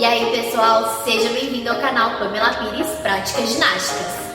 E aí pessoal, seja bem-vindo ao canal Pamela Pires Práticas Ginásticas.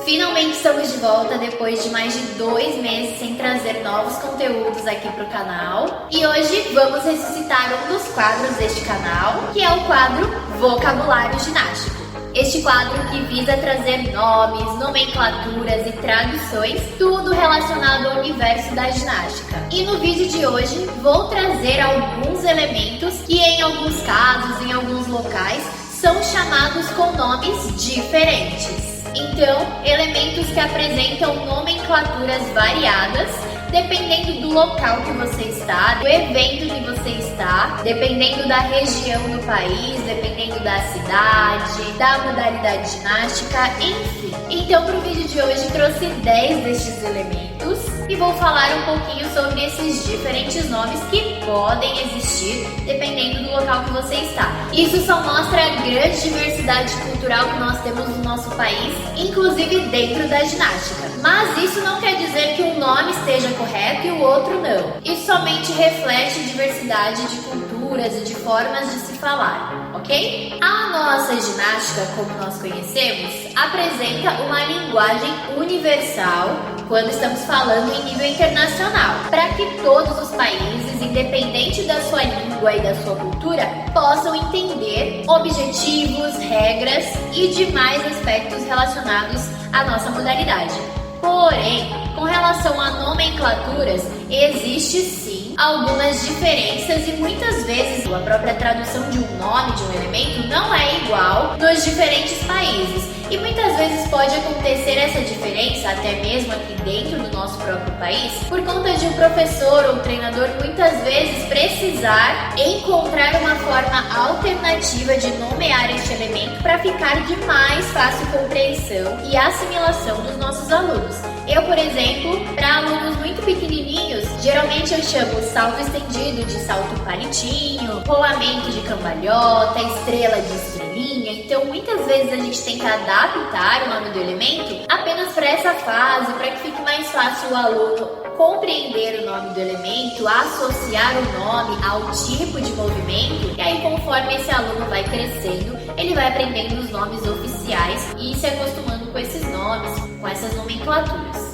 Finalmente estamos de volta depois de mais de 2 meses sem trazer novos conteúdos aqui para o canal. E hoje vamos ressuscitar um dos quadros deste canal, que é o quadro Vocabulário Ginástico. Este quadro que visa trazer nomes, nomenclaturas e traduções, tudo relacionado ao universo da ginástica. E no vídeo de hoje vou trazer alguns elementos que em alguns casos, em alguns locais, são chamados com nomes diferentes. Então, elementos que apresentam nomenclaturas variadas, dependendo do local que você está, do evento que você está, dependendo da região do país, dependendo da cidade, da modalidade ginástica, enfim. Então, para o vídeo de hoje, trouxe 10 destes elementos e vou falar um pouquinho sobre esses diferentes nomes que podem existir dependendo do local que você está. Isso só mostra a grande diversidade cultural que nós temos no nosso país, inclusive dentro da ginástica. Mas isso não quer dizer que um nome esteja correto e o outro não. Isso somente reflete diversidade de culturas e de formas de se falar, ok? A nossa ginástica, como nós conhecemos, apresenta uma linguagem universal quando estamos falando em nível internacional, para que todos os países, independente da sua língua e da sua cultura, possam entender objetivos, regras e demais aspectos relacionados à nossa modalidade. Porém, com relação a nomenclaturas, existe sim algumas diferenças e muitas vezes a própria tradução de um nome, de um elemento, não é igual nos diferentes países. E muitas vezes pode acontecer essa diferença, até mesmo aqui dentro do nosso próprio país, por conta de um professor ou treinador muitas vezes precisar encontrar uma forma alternativa de nomear este elemento para ficar de mais fácil compreensão e assimilação dos nossos alunos. Eu, por exemplo, para alunos muito pequenininhos, geralmente eu chamo salto estendido de salto palitinho, rolamento de cambalhota, estrela de estrelinha. Então, muitas vezes a gente tem que adaptar o nome do elemento apenas para essa fase, para que fique mais fácil o aluno compreender o nome do elemento, associar o nome ao tipo de movimento, e aí conforme esse aluno vai crescendo, ele vai aprendendo os nomes oficiais e se acostumando com esses nomes, com essas nomenclaturas.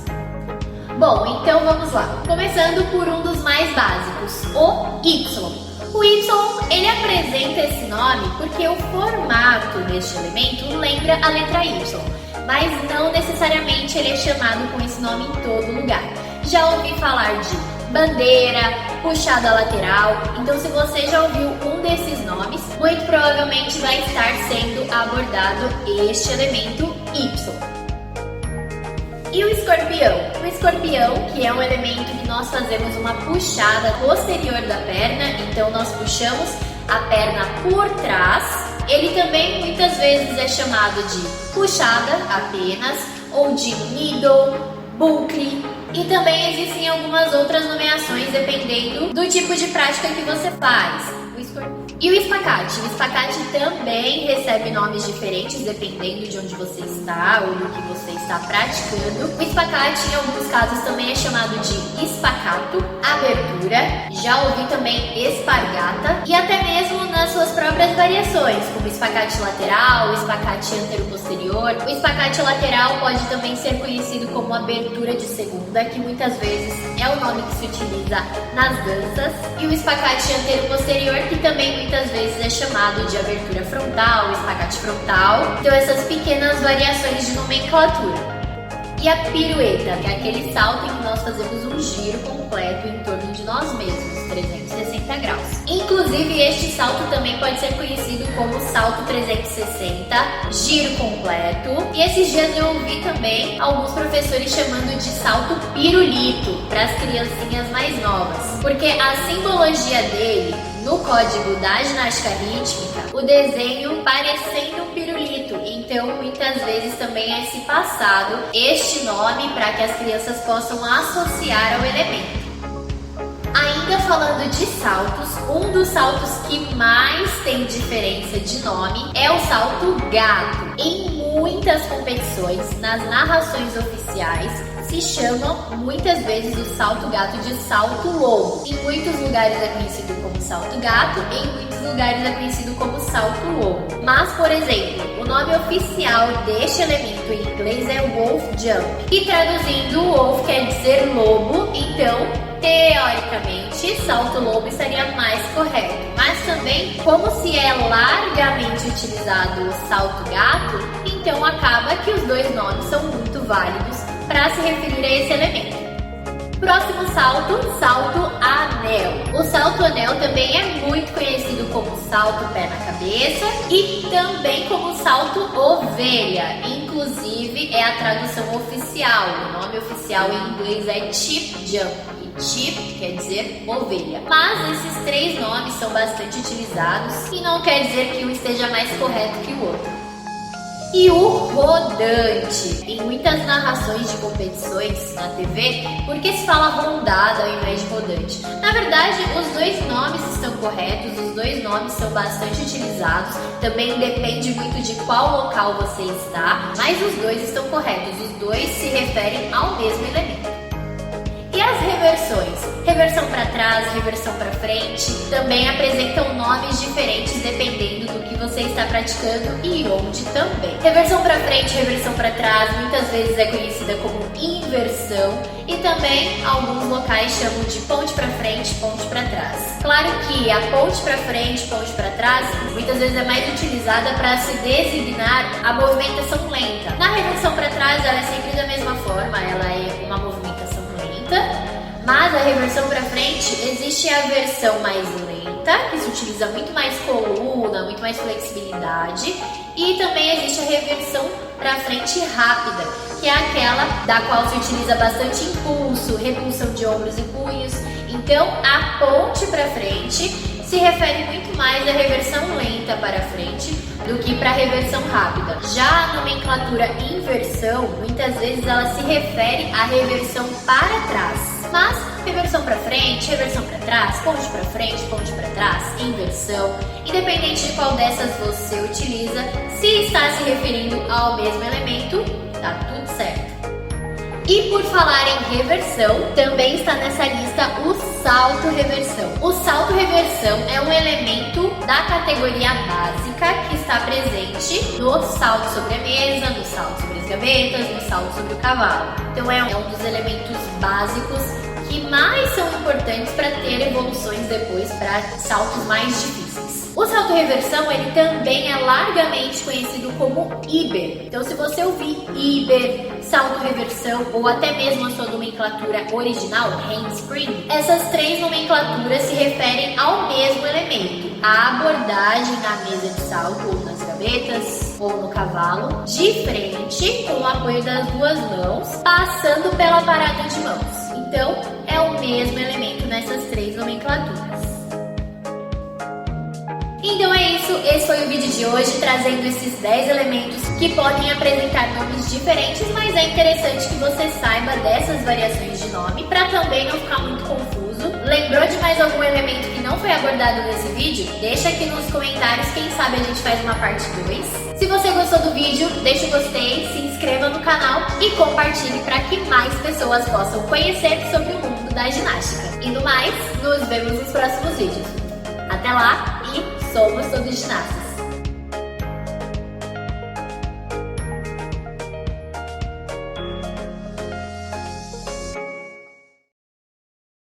Bom, então vamos lá. Começando por um dos mais básicos, o Y. O Y, ele apresenta esse nome porque o formato deste elemento lembra a letra Y, mas não necessariamente ele é chamado com esse nome em todo lugar. Já ouvi falar de bandeira, puxada lateral, então se você já ouviu um desses nomes, muito provavelmente vai estar sendo abordado este elemento Y. E o escorpião? O escorpião, que é um elemento que nós fazemos uma puxada posterior da perna, então nós puxamos a perna por trás. Ele também muitas vezes é chamado de puxada apenas, ou de middle, bucle, e também existem algumas outras nomeações dependendo do tipo de prática que você faz. E o espacate? O espacate também recebe nomes diferentes dependendo de onde você está ou do que você está praticando. O espacate, em alguns casos, também é chamado de espacato, abertura, já ouvi também espargata, e até mesmo nas suas próprias variações, como espacate lateral, espacate antero-posterior. O espacate lateral pode também ser conhecido como abertura de segunda, que muitas vezes é o nome que se utiliza nas danças, e o espacate antero-posterior, que também muitas vezes é chamado de abertura frontal, espacate frontal. Então essas pequenas variações de nomenclatura. E a pirueta, que é aquele salto em que nós fazemos um giro completo em torno de nós mesmos, 360 graus. Inclusive, este salto também pode ser conhecido como salto 360, giro completo. E esses dias eu ouvi também alguns professores chamando de salto pirulito para as criancinhas mais novas, porque a simbologia dele no código da ginástica rítmica, o desenho parecendo um pirulito. Então, muitas vezes também é se passado este nome para que as crianças possam associar ao elemento. Ainda falando de saltos, um dos saltos que mais tem diferença de nome é o salto gato. Em muitas competições, nas narrações oficiais, se chama muitas vezes o salto gato de salto lobo. Em muitos lugares é conhecido como salto gato, em muitos lugares é conhecido como salto lobo. Mas, por exemplo, o nome oficial deste elemento em inglês é wolf jump. E traduzindo, wolf quer dizer lobo, então, teoricamente, salto lobo estaria mais correto. Mas também, como se é largamente utilizado o salto gato, então acaba que os dois nomes são muito válidos para se referir a esse elemento. Próximo salto, salto anel. O salto anel também é muito conhecido como salto pé na cabeça e também como salto ovelha. Inclusive é a tradução oficial. O nome oficial em inglês é chip jump. E chip quer dizer ovelha. Mas esses três nomes são bastante utilizados e não quer dizer que um esteja mais correto que o outro. E o rodante. Em muitas narrações de competições na TV, por que se fala rondada ao invés de rodante? Na verdade, os dois nomes estão corretos, os dois nomes são bastante utilizados, também depende muito de qual local você está, mas os dois estão corretos, os dois se referem ao mesmo elemento. E as reversões? Reversão para trás, reversão para frente, também apresentam nomes diferentes dependendo do que você está praticando e onde também. Reversão para frente, reversão para trás, muitas vezes é conhecida como inversão e também alguns locais chamam de ponte para frente, ponte para trás. Claro que a ponte para frente, ponte para trás, muitas vezes é mais utilizada para se designar a movimentação lenta. Na reversão para trás, ela é sempre da mesma forma, ela é uma movimentação lenta. Mas a reversão para frente, existe a versão mais lenta, que se utiliza muito mais coluna, muito mais flexibilidade. E também existe a reversão para frente rápida, que é aquela da qual se utiliza bastante impulso, repulsão de ombros e punhos. Então, a ponte para frente se refere muito mais à reversão lenta para frente do que para a reversão rápida. Já a nomenclatura inversão, muitas vezes ela se refere à reversão para trás. Mas reversão para frente, reversão para trás, ponte para frente, ponte para trás, inversão, independente de qual dessas você utiliza, se está se referindo ao mesmo elemento, tá tudo certo. E por falar em reversão, também está nessa lista o salto reversão. O salto reversão é um elemento da categoria básica que está presente no salto sobre a mesa, no salto sobre as gavetas, no salto sobre o cavalo. Então é um dos elementos básicos que mais são importantes para ter evoluções depois para saltos mais difíceis. O salto reversão, ele também é largamente conhecido como Iber. Então, se você ouvir Iber, salto reversão ou até mesmo a sua nomenclatura original, handspring, essas três nomenclaturas se referem ao mesmo elemento, a abordagem na mesa de salto ou nas gavetas ou no cavalo, de frente, com o apoio das duas mãos, passando pela parada de mãos. Então, é o mesmo elemento nessas três nomenclaturas. Então é isso, esse foi o vídeo de hoje, trazendo esses 10 elementos que podem apresentar nomes diferentes, mas é interessante que você saiba dessas variações de nome, para também não ficar muito confuso. Lembrou de mais algum elemento que não foi abordado nesse vídeo? Deixa aqui nos comentários, quem sabe a gente faz uma parte 2. Se você gostou do vídeo, deixa o gostei, se inscreva no canal e compartilhe para que mais pessoas possam conhecer sobre o mundo da ginástica. E no mais, nos vemos nos próximos vídeos. Até lá e somos todos ginastas!